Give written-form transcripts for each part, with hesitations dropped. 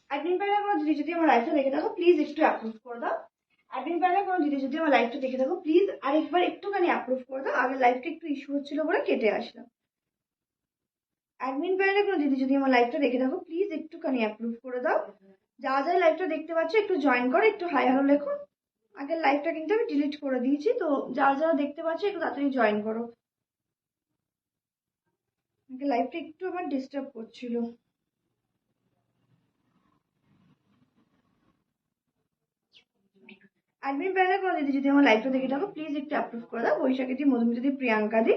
Admin প্যানেলে কোনো দিদি যদি আমার লাইভটা দেখে থাকো প্লিজ একটু অ্যাপ্রুভ করে দাও। অ্যাডমিন প্যানেলে কোনো দিদি যদি আমার লাইভটা দেখে থাকো প্লিজ আরেকবার একটুখানি অ্যাপ্রুভ করে দাও। আগের লাইভটা একটু ইস্যু হচ্ছিল বলে কেটে আসলাম। অ্যাডমিন প্যানেলে কোনো দিদি যদি আমার লাইভটা দেখে থাকো প্লিজ একটুখানি অ্যাপ্রুভ করে দাও। যা যা লাইভটা দেখতে পাচ্ছ একটু জয়েন করো, একটু হাই হ্যালো লেখো। আগের লাইভটা কিন্তু আমি ডিলিট করে দিয়েছি, তো যারা যারা দেখতে পাচ্ছ একটু তাড়াতাড়ি জয়েন করো। আগের লাইভটা একটু আমার ডিস্টার্ব করছিল। অ্যাডমিন প্যানেলে কোনো দিদি যদি আমার লাইভটা দেখে থাকো প্লিজ একটু অ্যাপ্রুভ করে দাও। বৈশাখী দি, মধুমিতা দি, প্রিয়াঙ্কা দি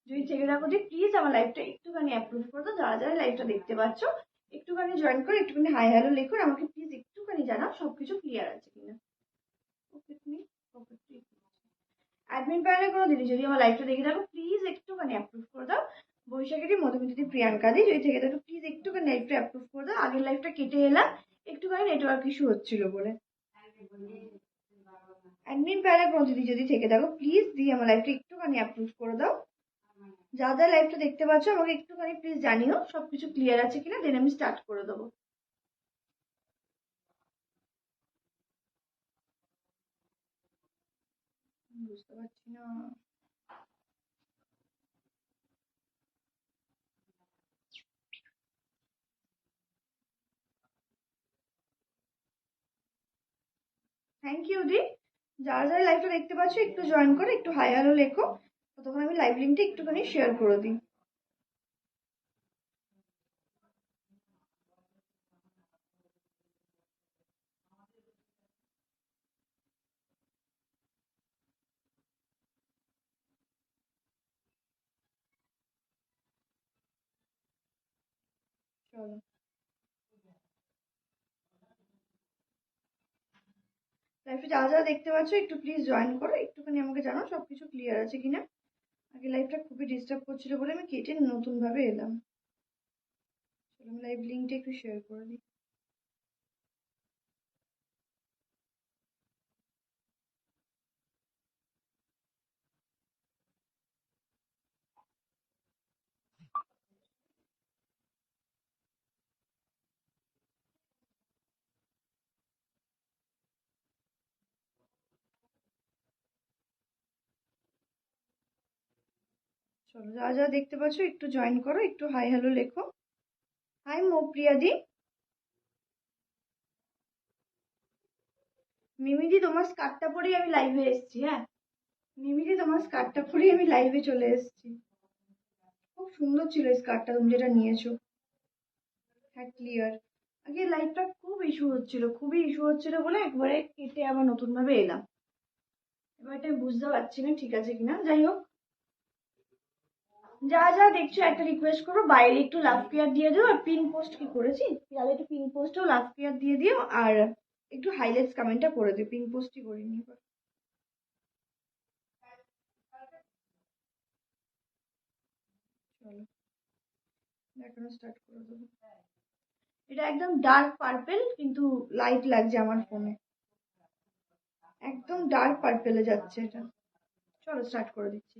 যদি থেকে থাকো দি প্লিজ আমার লাইভটা একটুখানি অ্যাপ্রুভ করে দাও। যারা যারা লাইভটা দেখতে পাচ্ছ একটুখানি জয়েন করো, একটুখানি হাই হ্যালো লেখো, আমাকে প্লিজ একটুখানি জানাও সবকিছু ক্লিয়ার আছে কিনা। অ্যাডমিন প্যানেলে কোনো দিদি যদি আমার লাইভটা দেখে থাকো প্লিজ একটুখানি অ্যাপ্রুভ করে দাও। বৈশাখী দি, মধুমিতা দি, প্রিয়াঙ্কা দি যদি থেকে থাকো প্লিজ একটুখানি লাইভটা অ্যাপ্রুভ করে দাও। আগের লাইভটা কেটে এলাম একটুখানি নেটওয়ার্ক ইস্যু হচ্ছিল বলে। অ্যাডমিন প্যানেলে কোনো দিদি যদি থেকে থাকো প্লিজ দিয়ে আমার লাইভটা একটুখানি অ্যাপ্রুভ করে দাও। যা যা লাইভটা দেখতে পাচ্ছ আমাকে একটুখানি প্লিজ জানিও সবকিছু ক্লিয়ার আছে কিনা, দেন আমি স্টার্ট করে দেবো। বুঝতে পারছি না। থ্যাংক ইউ দি। যারা যারা লাইভটা দেখতে পাচ্ছ একটু জয়েন করো, একটু হাই হ্যালো লেখো, ততক্ষণ আমি লাইভ লিঙ্কটা একটুখানি শেয়ার করে দিই। চলো, লাইভটা যারা যারা দেখতে পাচ্ছ একটু প্লিজ জয়েন করো, একটুখানি আমাকে জানাও সবকিছু ক্লিয়ার আছে কিনা। আগে লাইভটা খুবই ডিস্টার্ব করছিল বলে আমি কেটে নতুন ভাবে এলাম। চলো আমি লাইভ লিঙ্কটা একটু শেয়ার করে দিই। চলো যারা যারা দেখতে পাচ্ছ একটু জয়েন করো, একটু হাই হ্যালো লেখো। হাই মৌপ্রিয়া দি। মিমিদি তোমার স্কার্টটা পরেই আমি লাইভে এসেছি। হ্যাঁ মিমিদি, তোমার স্কার্টটা পরেই আমি লাইভে চলে এসেছি। খুব সুন্দর ছিল স্কার্টটা তুমি যেটা নিয়েছো। হ্যাঁ ক্লিয়ার। আগে লাইভটা খুব ইস্যু হচ্ছিল, খুবই ইস্যু হচ্ছিল বলে একবারে কেটে আবার নতুন ভাবে এলাম। এবার এটা বুঝতে পারছি না ঠিক আছে কিনা, যাই হোক। যা যা দেখছো একটা রিকোয়েস্ট করো, বাইরে একটু লাভ কেয়ার দিয়ে দিও, আর পিন পোস্ট কি করেছি তাহলে একটু পিন পোস্টেও লাভ কেয়ার দিয়ে দিও, আর একটু হাইলাইটস কমেন্টটা করে দিও। পিন পোস্টই করিনি এবার। চলো দেখানো স্টার্ট করে দেবো। এটা একদম ডার্ক পার্পেল কিন্তু লাইট লাগছে আমার ফোনে, একদম ডার্ক পার্পেলে যাচ্ছে এটা। চলো স্টার্ট করে দিচ্ছি।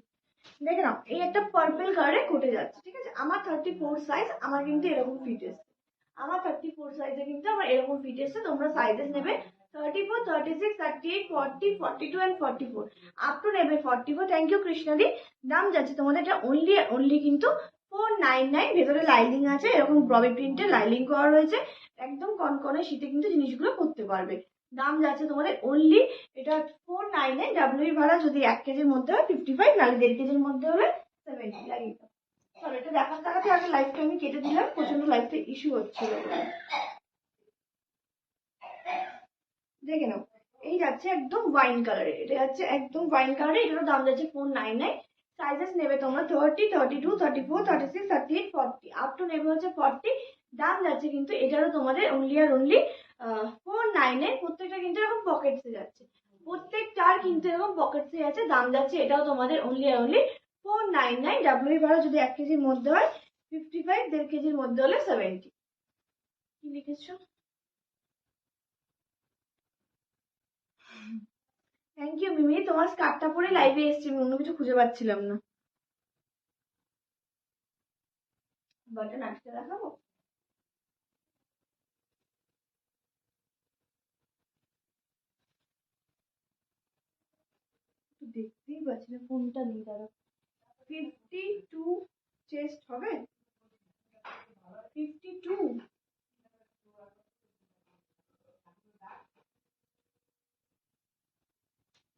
দেখে নাও এই একটা পার্পল কালারে ঘটে যাচ্ছে, ঠিক আছে। আমার 34 সাইজ, আমার কিন্তু এরকম ফিট এসছে। আমার 34 সাইজে কিন্তু আমার এরকম ফিট এসছে। তোমরা সাইজেস নেবে 34, 36, 38, 40, 42 অ্যান্ড 44, আপ টু নেবে 44। থ্যাংক ইউ কৃষ্ণাদি। দাম যাচ্ছে তোমাদের এটা অনলি অনলি কিন্তু 499। ভেতরে লাইলিং আছে, এরকম ব্রবি প্রিন্টের লাইলিং করা রয়েছে। একদম কনকনে শীতে কিন্তু জিনিসগুলো পরতে পারবে। দাম যাচ্ছে তোমাদের অনলি এটা 499। ডাব্লিউ ভাড়া যদি 1 কেজির মধ্যে হয় 55, নাহলে 1.5 কেজির মধ্যে হলে 70 লাগিয়ে দাও। চলো এটা দেখার দেখাতে আগে লাইভটা আমি কেটে দিলাম, প্রচন্ড লাইভটা ইস্যু হচ্ছিল। দেখে নাও এই যাচ্ছে একদম ওয়াইন কালারে, এটা যাচ্ছে একদম ওয়াইন কালারে। এটারও দাম যাচ্ছে 499। সাইজেস নেবে তোমরা 30, 32, 34, 36, 38, 40, আপ টু নেবে হচ্ছে 40। দাম যাচ্ছে কিন্তু এটারও তোমাদের অনলি আর অনলি 499। প্রত্যেকটা কিন্তু এরকম পকেটসে যাচ্ছে, প্রত্যেকটার কিন্তু এরকম পকেটসে যাচ্ছে। দাম যাচ্ছে এটাও তোমাদের অনলি আর অনলি 499। ডাব্লিউ ভাড়া যদি 1 কেজির মধ্যে হয় 55, 1.5 কেজির মধ্যে হলে 70। কি লিখেছো? থ্যাংক ইউ মিমি, তোমার স্কার্টটা পরে লাইভে এসেছি, আমি অন্য কিছু খুঁজে পাচ্ছিলাম না। বাটন আটকে দেখাবো। দেখতেই পাচ্ছি না, কোনটা নেই দাঁড়া। 52 চেস্ট হবে, 52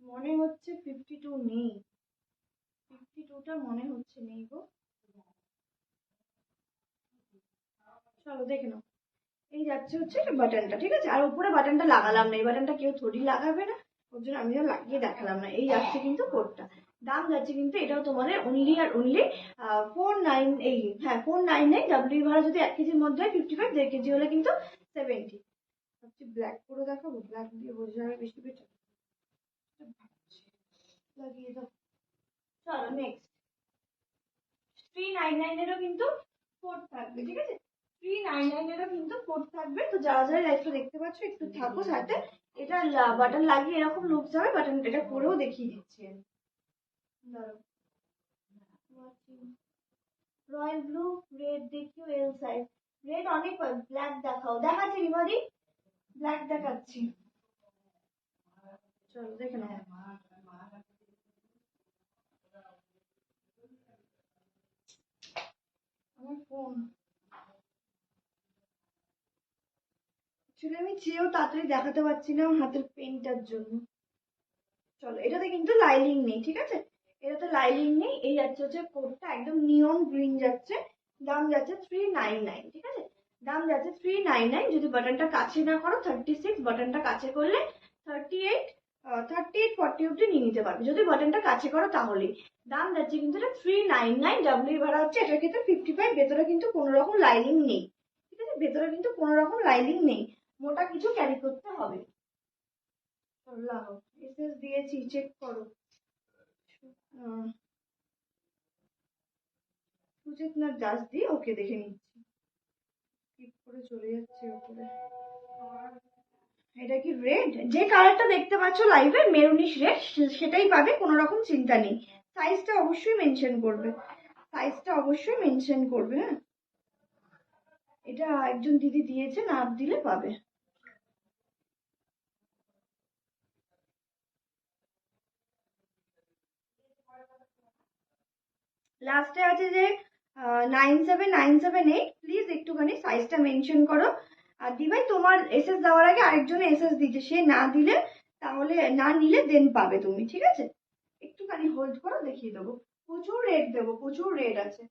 মনে হচ্ছে, 52 নেই, 52টা মনে হচ্ছে নেই গো। চলো দেখে নাও। এই যাচ্ছে হচ্ছে বাটনটা, ঠিক আছে। আর উপরে বাটনটা লাগালাম না, এই বাটনটা কেউ থোড়ি লাগাবে না, ওর জন্য আমিও লাগিয়ে দেখালাম না। এই যাচ্ছে কিন্তু কোডটা, দাম যাচ্ছে কিন্তু এটাও তোমাদের অনলি আর অনলি 498, হ্যাঁ 499। ডাব্লিউ ভাড়া যদি 1 কেজির মধ্যে হয় 55, 1.5 কেজি হলে কিন্তু 70। ভাবছি ব্ল্যাক করে দেখাবো, ব্ল্যাক দিয়ে বোঝা যাবে বেশি বেটার, লাগিয়ে দাও। চলো নেক্সট, 399 এরও কিন্তু কোড থাকবে, ঠিক আছে। 399 এরও কিন্তু কোড থাকবে। তো যারা যারা লাইভটা দেখতে পাচ্ছ একটু থাকো সাথে। এটা বাটন লাগিয়ে এরকম লুকস হবে, বাটন এটা পরেও দেখিয়ে দিচ্ছি আমি। রয়্যাল ব্লু, রেড দেখিও, এল সাইজ, রেড অনেক, ব্ল্যাক দেখাও, দেখাচ্ছি রিমাদি, ব্ল্যাক দেখাচ্ছি, চলো দেখে নাও। আমার ফোন অ্যাকচুয়ালি আমি চেয়েও তাড়াতাড়ি দেখাতে পারছি না আমার হাতের পেনটার জন্য। চলো, এটাতে কিন্তু লাইলিং নেই, ঠিক আছে, এটাতে লাইলিং নেই। এই যাচ্ছে হচ্ছে কোডটা একদম নিয়ন গ্রিন যাচ্ছে, দাম যাচ্ছে 399, ঠিক আছে, দাম যাচ্ছে 399। যদি বাটনটা কাছে না করো 36, বাটনটা কাছে করলে 38, 38 40 অব্দি নিয়ে নিতে পারবে। যদি বাটনটা কাছে করো তাহলেই দাম যাচ্ছে কিন্তু এটা 399। ডাব্লিউ ভাড়া হচ্ছে এটার ক্ষেত্রে 55। ভেতরে কিন্তু কোনো রকম লাইলিং নেই, ঠিক আছে, ভেতরে কিন্তু কোনো রকম লাইলিং নেই, মোটা কিছু ক্যারি করতে হবে। লাও, এসএস দিয়েছি, চেক করো। সুচেতনার দাস দিয়ে, ওকে দেখে নিচ্ছি, ক্লিক করে চলে যাচ্ছে ওপরে। এটা কি রেড? যে কালারটা দেখতে পাচ্ছ লাইভে মেরুনিশ রেড, সেটাই পাবে, কোনো রকম চিন্তা নেই। সাইজটা অবশ্যই মেনশন করবে, সাইজটা অবশ্যই মেনশন করবে, হ্যাঁ। এটা একজন দিদি দিয়েছে, না দিলে পাবে। লাস্টে আছে যে 97978, প্লিজ একটুখানি সাইজটা মেনশন করো। আর দিভাই তোমার এসএস দেওয়ার আগে আরেকজনে এসএস দিচ্ছে, সে না দিলে তাহলে, না নিলে দেন পাবে তুমি, ঠিক আছে। একটুখানি হোল্ড করো, দেখিয়ে দেবো। প্রচুর রেড দেবো, প্রচুর রেড আছে।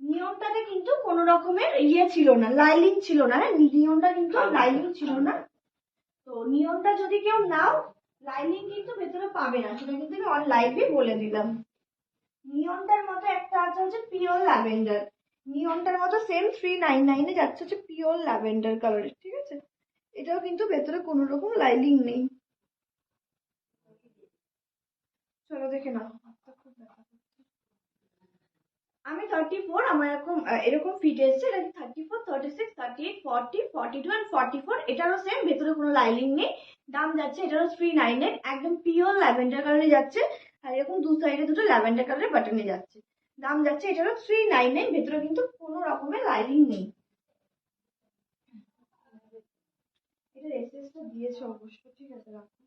নিয়মটাতে কিন্তু কোনো রকমের ইয়ে ছিল না, লাইলিং ছিল না, হ্যাঁ নিয়মটা কিন্তু লাইলিং ছিল না। তো নিয়মটা যদি কেউ নাও, লাইলিং কিন্তু ভেতরে পাবে না, সেটা কিন্তু আমি অন লাইভে বলে দিলাম। নিয়নটার মতো একটা আছে হচ্ছে পিওর ল্যাভেন্ডার, নিয়নটার মতো সেম 399 যাচ্ছে হচ্ছে পিওর ল্যাভেন্ডার কালারের, ঠিক আছে। এটাও কিন্তু ভেতরে কোনো রকম লাইলিং নেই। চলো দেখে নাও। আমি 34, আমার এরকম এরকম ফিট এসছে, এটা 34, 36, 38, 40, 42 অ্যান্ড 44। এটারও সেম, ভেতরে কোনো লাইলিং নেই। দাম যাচ্ছে এটারও 399, একদম পিওর ল্যাভেন্ডার কালারে যাচ্ছে। আর এরকম দু সাইডে দুটো ল্যাভেন্ডার কালারের বাটনে যাচ্ছে। দাম যাচ্ছে এটারও 399, ভেতরে কিন্তু কোনো রকমের লাইলিং নেই। এটা এসএসটা দিয়েছে অবশ্য, ঠিক আছে রাখো।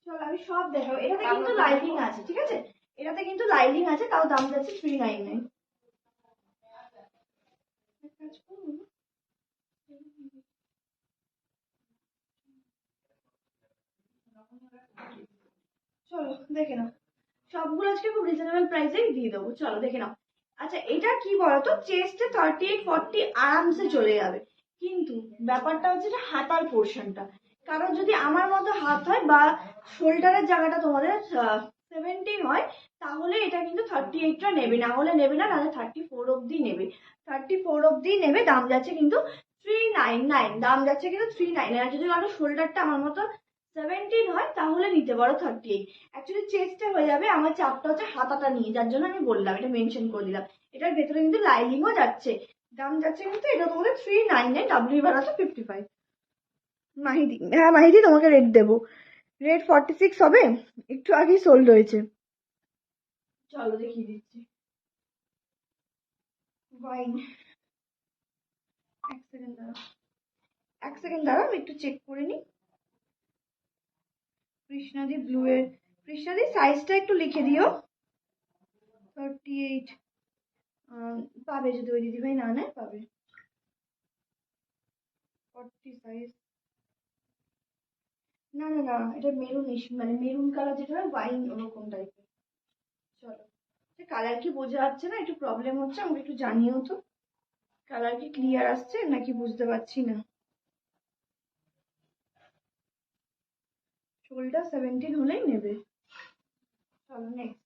চলো আমি সব দেখাবো। এটাতে কিন্তু লাইলিং আছে, ঠিক আছে, এটাতে কিন্তু লাইলিং আছে, তাও দাম যাচ্ছে 399। চলো দেখে নাও, সবগুলো আজকে খুব রিজনেবল প্রাইসেই দিয়ে দেবো, চলো দেখে নাও। আচ্ছা এটা কি বলতো, চেস্টে 38 40 আরামসে চলে যাবে, কিন্তু ব্যাপারটা হচ্ছে এটা হাতার পোর্শনটা। কারণ যদি আমার মতো হাত হয় বা শোল্ডারের জায়গাটা তোমাদের 17 হয়, তাহলে এটা কিন্তু 38টা নেবে, না হলে নেবে না, নাহলে 34 অব্দি নেবে, 34 অব্দি নেবে। দাম যাচ্ছে কিন্তু 399, দাম যাচ্ছে কিন্তু 399। আর যদি কারো শোল্ডারটা আমার মতো 17 হয় তাহলে নিতে পারো 38। অ্যাকচুয়ালি চেস্টে হয়ে যাবে, আমার চাপটা হচ্ছে হাতাটা নিয়ে, যার জন্য আমি বললাম, এটা মেনশন করে দিলাম। এটার ভেতরে কিন্তু লাইলিংও যাচ্ছে, দাম যাচ্ছে কিন্তু এটা তোমাদের 399, ডাব্লিউ ভাড়া তো 55। মাহিদি, হ্যাঁ মাহিদি তোমাকে রেট দেবো, রেট 46 হবে, একটু আগেই সোল্ড হয়েছে। চলো দেখিয়ে দিচ্ছি। ওয়াইন, এক সেকেন্ড দাঁড়াও, এক সেকেন্ড দাঁড়াও, আমি একটু চেক করে নিই। কৃষ্ণাদি ব্লু এর কৃষ্ণাদি সাইজটা একটু লিখে দিও। 38 পাবে, যদি ওই দিদিভাই না নেয় পাবে। 40 সাইজ। না না না, এটা মেরুনিশ, মানে মেরুন কালার যেটা হয় ওয়াইন ওরকম টাইপের। চলো, কালার কি বোঝা যাচ্ছে না? একটু প্রবলেম হচ্ছে, আমাকে একটু জানিও তো। কালার কি ক্লিয়ার আসছে নাকি বুঝতে পারছি না। শোলটা 17 হলেই নেবে। চলো নেক্সট।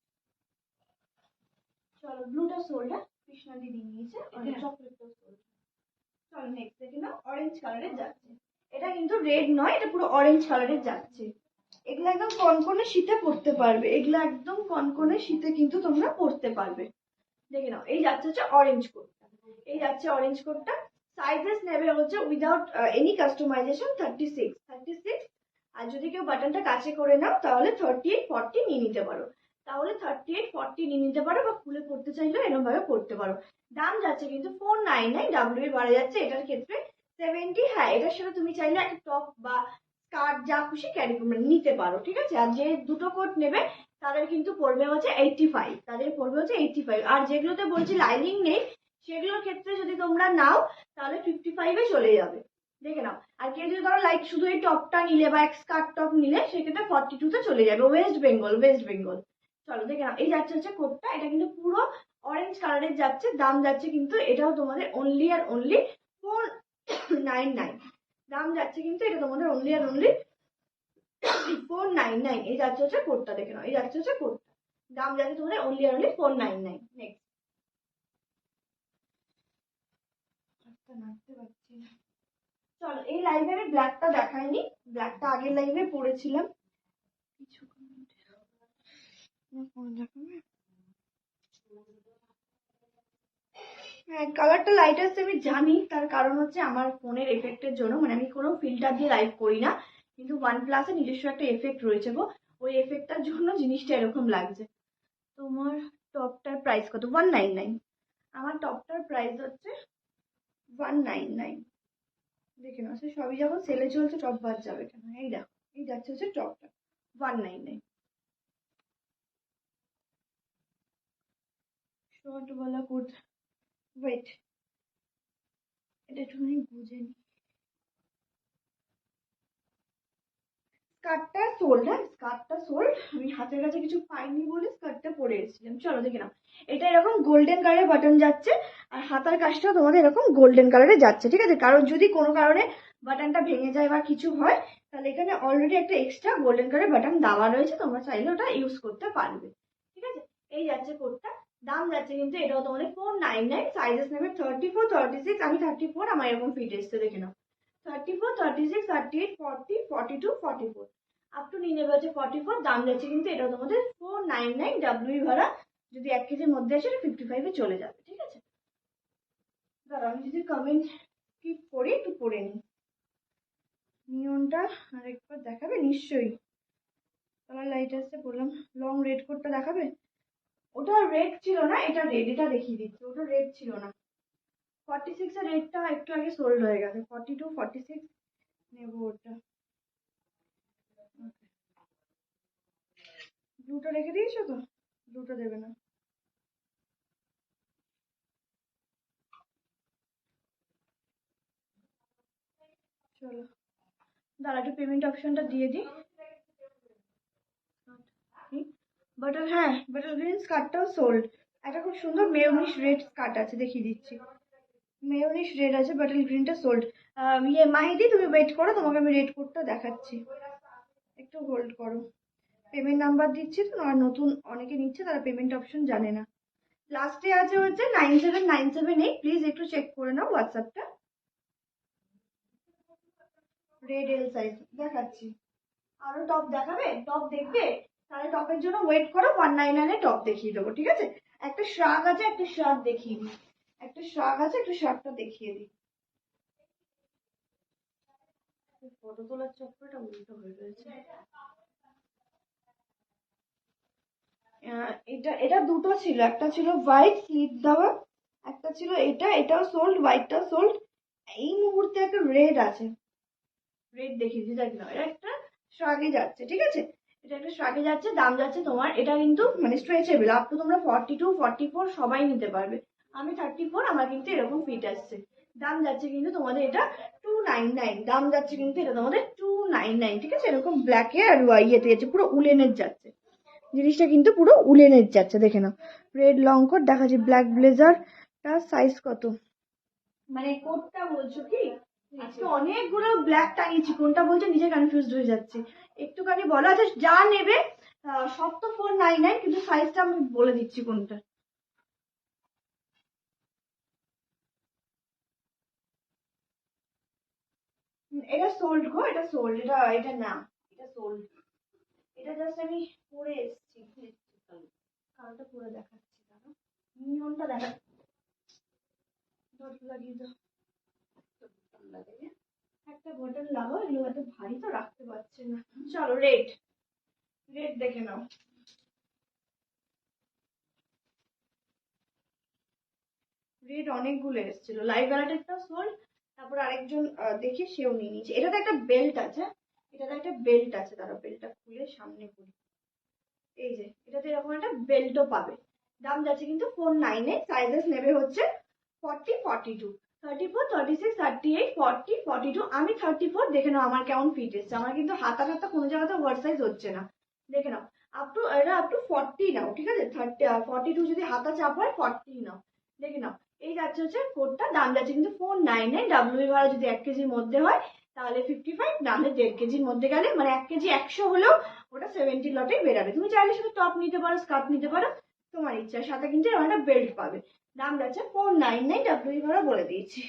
চলো, ব্লুটা সোলটা কৃষ্ণা দিদি নিয়েছে, চকলেটটা সোল। চলো নেক্সট দেখে নাও, অরেঞ্জ কালারের যাচ্ছে। এটা কিন্তু রেড নয়, এটা পুরো অরেঞ্জ কালারের যাচ্ছে। এগুলো একদম কনকনে শীতে পরতে পারবে, এগুলো একদম কনকনে শীতে কিন্তু তোমরা পরতে পারবে। দেখে নাও, এই যাচ্ছে হচ্ছে অরেঞ্জ কোডটা, এই যাচ্ছে অরেঞ্জ কোডটা। সাইজেস নেবে হচ্ছে উইদাউট এনি কাস্টমাইজেশন 36। আর যদি কেউ বাটনটা কাছে করে নাও তাহলে 38 40 নিয়ে নিতে পারো, তাহলে 38 40 নিয়ে নিতে পারো, বা খুলে পড়তে চাইলেও এরকম ভাবে পড়তে পারো। দাম যাচ্ছে কিন্তু 499, ডাব্লিউ বাড়া যাচ্ছে এটার ক্ষেত্রে 70। হ্যাঁ, এটার সাথে তুমি চাইলে একটা টপ বা স্কার্ট যা খুশি ক্যারি নিতে পারো, ঠিক আছে। আর যে দুটো কোট নেবে তাদের কিন্তু পড়বে হচ্ছে 85, তাদের পড়বে হচ্ছে 85। আর যেগুলোতে বলছি লাইনিং নেই সেগুলোর ক্ষেত্রে যদি তোমরা নাও তাহলে 55-এ চলে যাবে। দেখে নাও। আর কেউ যদি ধরো লাইক শুধু এই টপটা নিলে বা এক স্কার্ট টপ নিলে সেক্ষেত্রে 42-তে চলে যাবে। ওয়েস্ট বেঙ্গল। চলো দেখে নাও, এই যাচ্ছে হচ্ছে কোটটা, এটা কিন্তু পুরো অরেঞ্জ কালারের যাচ্ছে। দাম যাচ্ছে কিন্তু এটাও তোমাদের অনলি আর অনলি 499। দাম যাচ্ছে কিন্তু এটা তোমাদের অনলি আর অনলি 499। এই যাচ্ছে হচ্ছে কোটটা, দেখে নাও, এই যাচ্ছে হচ্ছে কোটটা। দাম যাচ্ছে তোমাদের অনলি আর অনলি 499। নেক্সট। নাড়তে পারছি না। চলো, এই লাইভে আমি ব্ল্যাকটা দেখাইনি, ব্ল্যাকটা আগের লাইভে পড়েছিলাম। কিছু দেখাবে? হ্যাঁ, কালারটা লাইট আসছে আমি জানি, তার কারণ হচ্ছে আমার ফোনের এফেক্টের জন্য, মানে আমি কোনো ফিল্টার দিয়ে লাইভ করি না, কিন্তু OnePlus-এ নিজস্ব একটা এফেক্ট রয়েছে গো, ওই এফেক্টটার জন্য জিনিসটা এরকম লাগছে। তোমার টপটার প্রাইস কত? 199। আমার টপটার প্রাইস হচ্ছে 199। দেখে নাও, সে সবই যখন সেলে চলছে টপ বাদ যাবে কেন? এই দেখো, এই যাচ্ছে হচ্ছে টপটা 199। শর্ট বলা কুর্তা, ওয়েট, এটা একটুখানি বুঝে নি। স্কার্টটা সোল্ড, হ্যাঁ স্কার্টটা সোল্ড, আমি হাতের কাছে কিছু পাইনি বলে স্কার্টটা পরে এসেছিলাম। চলো দেখে নাও, এটা এরকম গোল্ডেন কালারের বাটন যাচ্ছে, আর হাতার কাজটাও তোমাদের এরকম গোল্ডেন কালারে যাচ্ছে, ঠিক আছে। কারণ যদি কোনো কারণে বাটনটা ভেঙে যায় বা কিছু হয় তাহলে এখানে অলরেডি একটা এক্সট্রা গোল্ডেন কালারের বাটন দেওয়া রয়েছে, তোমরা চাইলে ওটা ইউজ করতে পারবে, ঠিক আছে। এই যাচ্ছে কোটটা। দাম যাচ্ছে কিন্তু এটাও তোমাদের 499। সাইজেস নেবে 34 36, আমি 34, আমার এরকম ফিট এসছে, দেখে নাও। 34 36 38 40 42 44 আপ টু নিয়ে নেবে হচ্ছে 44। দাম যাচ্ছে কিন্তু এটা তোমাদের 499, ডাব্লিউ ভাড়া। যদি 1 কেজির মধ্যে আসে 55-এ চলে যাবে, ঠিক আছে। দাঁড়াও, আমি যদি কমেন্ট স্কিপ করি একটু পড়ে নিই। নিয়নটা আরেকবার দেখাবে নিশ্চয়ই। কালার লাইট আসছে বললাম। লং রেড কোটটা দেখাবে? ওটা রেড ছিল না, এটা রেড, এটা দেখিয়ে দিচ্ছি। ওটা রেড ছিল না। 46 এর রেডটা একটু আগে সোল্ড হয়ে গেছে। 42 46 নেবো ওটা। ব্লুটা রেখে দিয়েছো তো? ব্লুটা দেবে না। চলো দাঁড়া, একটু পেমেন্ট অপশনটা দিয়ে দিই। বাটার, হ্যাঁ বাটার গ্রিন স্কার্টটাও সোল্ড। একটা খুব সুন্দর মেরুনিশ রেড স্কার্ট আছে, দেখিয়ে দিচ্ছি। মেরুনিশ রেড আছে, বাটার গ্রিনটা সোল্ড। ইয়ে মাহিদি, তুমি ওয়েট করো, তোমাকে আমি রেড কোডটা দেখাচ্ছি, একটু হোল্ড করো। পেমেন্ট নাম্বার দিচ্ছি তো, আর নতুন অনেকে নিচ্ছে, তারা পেমেন্ট অপশন জানে না। লাস্টে আছে হচ্ছে 97978, প্লিজ একটু চেক করে নাও হোয়াটসঅ্যাপটা। রেড এল সাইজ দেখাচ্ছি। আরো টপ দেখাবে? টপ দেখবে? তাহলে টপের জন্য ওয়েট করো, 199-এ টপ দেখিয়ে দেবো, ঠিক আছে। একটা শ্রাগ আছে, একটা শার্ট দেখিয়ে দিই। একটা শ্রাগ আছে, একটু শার্টটা দেখিয়ে দিই। ফটো তোলার চক্করটা উল্টো হয়ে রয়েছে। এটা এটা দুটো ছিল, একটা ছিল হোয়াইট স্লিপ দেওয়া, একটা ছিল এটা, এটাও সোল্ড, হোয়াইটটাও সোল্ড। এই মুহূর্তে একটা রেড আছে, রেড দেখিয়ে দিই, দেখ না, এটা একটা শ্রাগে যাচ্ছে, ঠিক আছে। এটা একটা স্ট্রাকে যাচ্ছে, দাম যাচ্ছে তোমার, এটা কিন্তু মানে স্ট্রেচেবল, আপ টু তোমরা 42 44 সবাই নিতে পারবে। আমি 34, আমার কিন্তু এরকম ফিট আসছে। দাম যাচ্ছে কিন্তু তোমাদের এটা 299, দাম যাচ্ছে কিন্তু এটা তোমাদের 299, ঠিক আছে। এরকম ব্ল্যাকে আর ইয়েতে যাচ্ছে, পুরো উলেনের যাচ্ছে জিনিসটা, কিন্তু পুরো উলেনের যাচ্ছে। দেখে নাও, রেড লং কোট দেখাচ্ছি, ব্ল্যাক ব্লেজার, তার সাইজ কত, মানে কোটটা বলছো কি? আজকে অনেকগুলো ব্ল্যাক টাঙিয়েছি, কোনটা বলছো নিজে কনফিউজড হয়ে যাচ্ছে। একটুখানি বলো। আচ্ছা যা নেবে সব তো 499, কিন্তু সাইজটা আমি বলে দিচ্ছি কোনটা। এটা সোল্ড গো, এটা সোল্ড, এটা এটা না, এটা সোল্ড। এটা জাস্ট আমি পরে এসেছি, কালটা পরে দেখাচ্ছি, দাঁড়াও নিয়নটা দেখাচ্ছি। লাগিয়ে দাও, একটা বটল লাগাও, এগুলো এত ভারী তো রাখতে পারছে না। চলো রেড, রেড দেখে নাও। রেড অনেকগুলো এসেছিল, লাইভ ভ্যারাইটিটা সোল্ড। তারপর আরেকজন দেখে সেও নিয়ে নিয়েছে। এটাতে একটা বেল্ট আছে, এটাতে একটা বেল্ট আছে, তারা বেল্টটা খুলে সামনে করি, এই যে এটাতে এরকম একটা বেল্টও পাবে। দাম যাচ্ছে কিন্তু 499। সাইজেস নেবে হচ্ছে 40 42, 34 36 38 40 42। আমি 34, দেখে নাও আমার কেমন ফিট এসছে। আমার কিন্তু হাতা হাতা কোনো জায়গাতে ওভার সাইজ হচ্ছে না, দেখে নাও। আপ টু এটা আপ টু 40 নাও, ঠিক আছে। 42 যদি হাতা চাপ হয় 40 নাও, দেখে নাও। এই যাচ্ছে হচ্ছে কোডটা, দাম যাচ্ছে কিন্তু 499। ডাব্লিউ ভাড়া যদি 1 কেজির মধ্যে হয় তাহলে 55, না হলে 1.5 কেজির মধ্যে গেলে মানে 1 কেজি 100 হলেও ওটা 70 লটেই বেরাবে। তুমি চাইলে শুধু টপ নিতে পারো, স্কার্ট নিতে পারো, তোমার ইচ্ছা। সাথে কিন্তু এরকম একটা বেল্ট পাবে। দাম যাচ্ছে 499, ডাব্লিউ ভাড়া বলে দিয়েছি।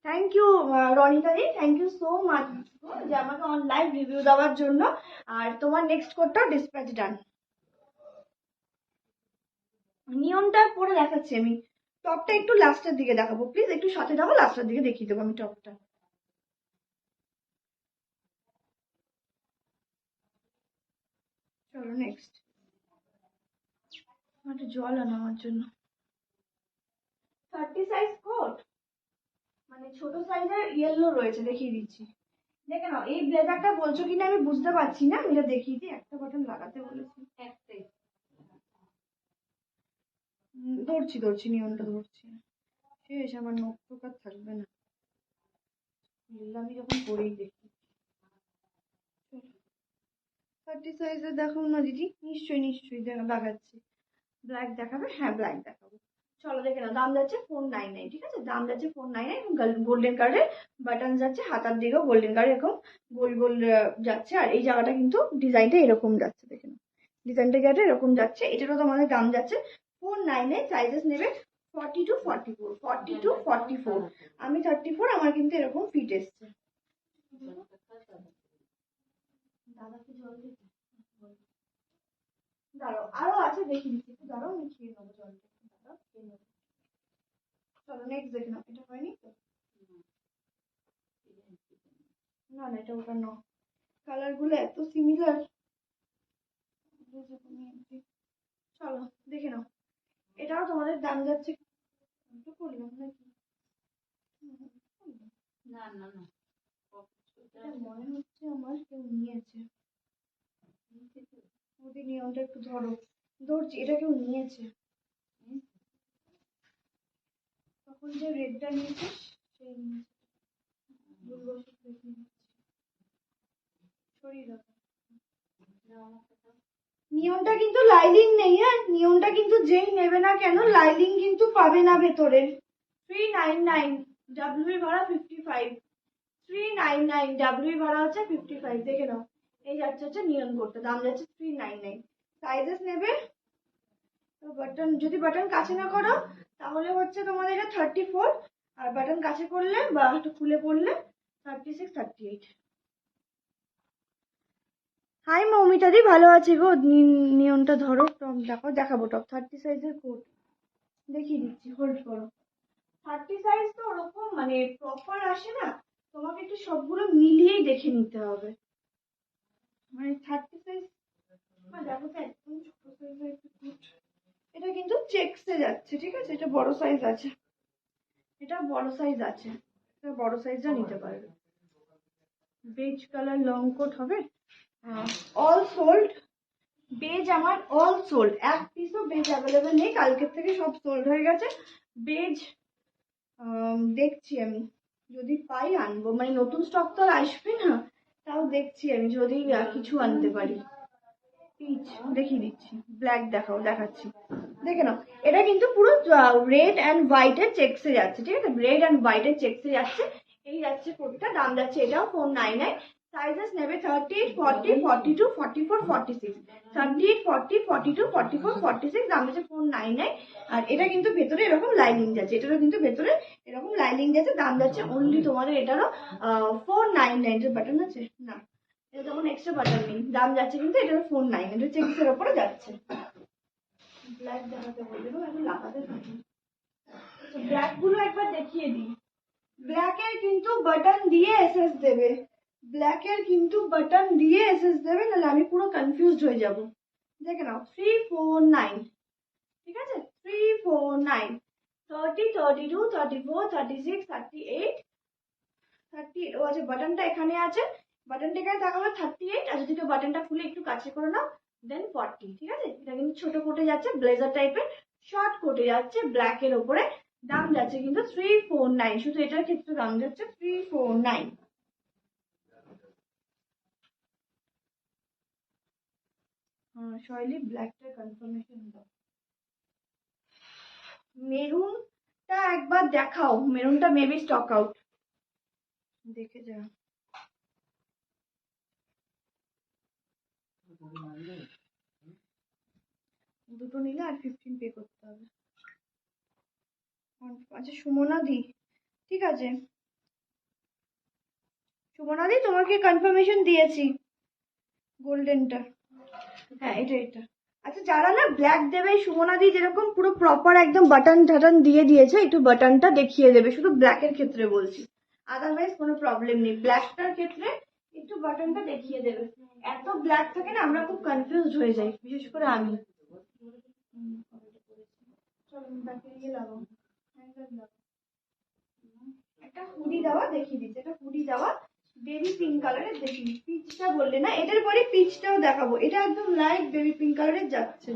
থ্যাংক ইউ রনিতা দি, থ্যাংক ইউ সো মাচ যে আমাকে অনলাইন রিভিউ দেওয়ার জন্য। আর তোমার নেক্সট কোডটাও ডিসপ্যাচ ডান। নিয়নটা পরে দেখাচ্ছি আমি, টপটা একটু লাস্টের দিকে দেখাবো, প্লিজ একটু সাথে যাবো, লাস্টের দিকে দেখিয়ে দেবো আমি টপটা। চলো নেক্সট, একটা জল আনো আমার জন্য। 30 সাইজ কোট, মানে ছোট সাইজের ইয়েলো রয়েছে, দেখিয়ে দিচ্ছি। দেখে নাও, এই ব্লেজারটা বলছো কিনা আমি বুঝতে পারছি না, আমি এটা দেখিয়ে দিই। একটা বাটন লাগাতে বলেছি, একটাই। ধরছি ধরছি, নিয়নটা ধরছি। শেষ, আমার নোট টোক আর থাকবে না, আমি যখন পরেই দেখি। 30 সাইজের দেখো না দিদি, নিশ্চয়ই নিশ্চয়ই দেখাচ্ছি। ব্ল্যাক দেখাবে, হ্যাঁ ব্ল্যাক দেখাবো। চলো দেখে নাও, দাম যাচ্ছে 499, ঠিক আছে। দাম যাচ্ছে 499, গোল্ডেন কার্ডের বাটন যাচ্ছে, হাতার দিকেও গোল্ডেন কার্ড এরকম গোল গোল যাচ্ছে। আর এই জায়গাটা কিন্তু ডিজাইনটা এরকম যাচ্ছে, দেখে নাও ডিজাইনটা গেটে এরকম যাচ্ছে। এটারও তোমাদের দাম যাচ্ছে 499। সাইজেস নেবে 40 টু 44, 40 টু 44। আমি 34, আমার কিন্তু এরকম ফিট এসছে। দাদাকে জল দিতে দাঁড়াও, আরো আছে দেখি দিচ্ছি, একটু দাঁড়াও, আমি খেয়ে নেবো জলটা, একটু দাঁড়াও খেয়ে নেবো। চলো নেক্সট দেখে নাও, এটা হয়নি তো, না না এটা ওটা নাও, কালার গুলো এত সিমিলার। চলো দেখে নাও, এটাও তোমাদের দাম যাচ্ছে, করলাম নাকি, না না না, এটা মনে হচ্ছে আমার কেউ নিয়েছে। ওদের নিয়মটা একটু ধরো, ধরছি, এটা কেউ নিয়েছে। তখন যে রেডটা নিয়েছিস সেই নিয়মটা কিন্তু লাইলিং নেই, হ্যাঁ নিয়মটা কিন্তু যেই নেবে না কেন লাইলিং কিন্তু পাবে না ভেতরে। 399, ডাব্লিউ ভাড়া 55, 399, ডাব্লিউ ভাড়া হচ্ছে 55, দেখে নাও। এই যাচ্ছে হচ্ছে নিয়ন করতে, দাম যাচ্ছে 399। সাইজেস নেবে তো বাটন, যদি বাটন কাছে না করো তাহলে হচ্ছে তোমাদের এটা 34, আর বাটন কাছে করলে বা একটু খুলে পড়লে 36 38। হাই মৌমিতা দি, ভালো আছি গো। নিয়নটা ধরো, টপ দেখো, দেখাবো টপ 30 সাইজের কোট দেখিয়ে দিচ্ছি, হোল্ড করো। 30 সাইজ তো ওরকম মানে প্রপার আসে না, তোমাকে একটু সবগুলো মিলিয়েই দেখে নিতে হবে। মানে 30 সাইজ দেখো তো একদম ছোট সাইজের একটা কোট, এটা কিন্তু চেকস চেক্সে যাচ্ছে, ঠিক আছে, এটা বড় সাইজ আছে, এটা বড় সাইজ আছে, এটা বড় সাইজটা নিতে পারবে। বেজ কালার লং কোট হবে, অল সোল্ড বেজ, আমার অল সোল্ড, এক পিসও বেজ অ্যাভেলেবেল নেই, কালকের থেকে সব সোল্ড হয়ে গেছে। বেজ দেখছি আমি, যদি পাই আনবো, মানে নতুন স্টক তো আর আসবে না, তাও দেখছি আমি যদি কিছু আনতে পারি। পিচ দেখিয়ে দিচ্ছি, ব্ল্যাক দেখাচ্ছি, দেখে নাও। এটা কিন্তু পুরো রেড অ্যান্ড হোয়াইটের চেক্সে যাচ্ছে, ঠিক আছে, রেড অ্যান্ড হোয়াইটের চেক্সে যাচ্ছে। এই যাচ্ছে কোটটা, দাম যাচ্ছে এটাও 499। সাইজেস নেবে 38, 40, 42, 44, 46, 38, 40, 42, 44, 46, দাম যাচ্ছে 499। আর এটা কিন্তু ভেতরে এরকম লাইনিং যাচ্ছে, এটারও কিন্তু ভেতরে এরকম লাইনিং যাচ্ছে, দাম যাচ্ছে অনলি তোমাদের এটারও 499। বাটন আছে না, এটা তখন এক্সট্রা বাটন নেই, দাম যাচ্ছে কিন্তু এটারও 499, এটা চেক্সের ওপরে যাচ্ছে। ব্ল্যাক দেখাতে বলবে, এখন লাগাতে থাকি, ব্ল্যাক গুলো একবার দেখিয়ে দিই। ব্ল্যাকের কিন্তু বাটন দিয়ে এসএস দেবে, ব্ল্যাকের কিন্তু বাটন দিয়ে এসএস দেবে, নাহলে আমি পুরো কনফিউজড হয়ে যাব। দেখে নাও 349, ঠিক আছে, 349, 30, 32, 34, 36, 38, 38, ও আছে বাটনটা এখানে আছে, বাটনটা এখানে থাকা হবে 38, আর যদি কেউ বাটনটা খুলে একটু কাছে করে নাও দেন 40, ঠিক আছে। এটা কিন্তু ছোট কোটে যাচ্ছে, ব্লেজার টাইপের শর্ট কোটে যাচ্ছে, ব্ল্যাকের ওপরে, দাম যাচ্ছে কিন্তু 349, শুধু এটার ক্ষেত্রে দাম যাচ্ছে 349। শৈলী ব্ল্যাকটা কনফার্মেশন দাও। মেরুনটা একবার দেখাও, মেরুনটা মেবি স্টক আউট, দেখে যা। দুটো নিলে আর 15 পে করতে হবে। আচ্ছা সুমনা দি, ঠিক আছে সুমনা দি, তোমাকে কনফার্মেশন দিয়েছি গোল্ডেনটা, হ্যাঁ এটা। আচ্ছা যারা না ব্ল্যাক দেবে, সুমনা দি যেরকম পুরো প্রপার একদম বাটন টাটন দিয়ে দিয়েছে, একটু বাটনটা দেখিয়ে দেবে, শুধু ব্ল্যাকের ক্ষেত্রে বলছি, আদারওয়াইজ কোনো প্রবলেম নেই, ব্ল্যাকটার ক্ষেত্রে একটু বাটনটা দেখিয়ে দেবে। এত ব্ল্যাক থাকে না, আমরা খুব কনফিউজড হয়ে যাই, বিশেষ করে আমি। চলো ব্যাকে গিয়ে লাগাও, একটা হুডি দেওয়া দেখিয়ে দিচ্ছে, এটা হুডি দেওয়া বেবি পিঙ্ক কালারের, দেখি পিচটা বললে না, এটার পরে পিচটাও দেখাবো, এটা একদম লাইট বেবি পিঙ্ক কালারের যাচ্ছে।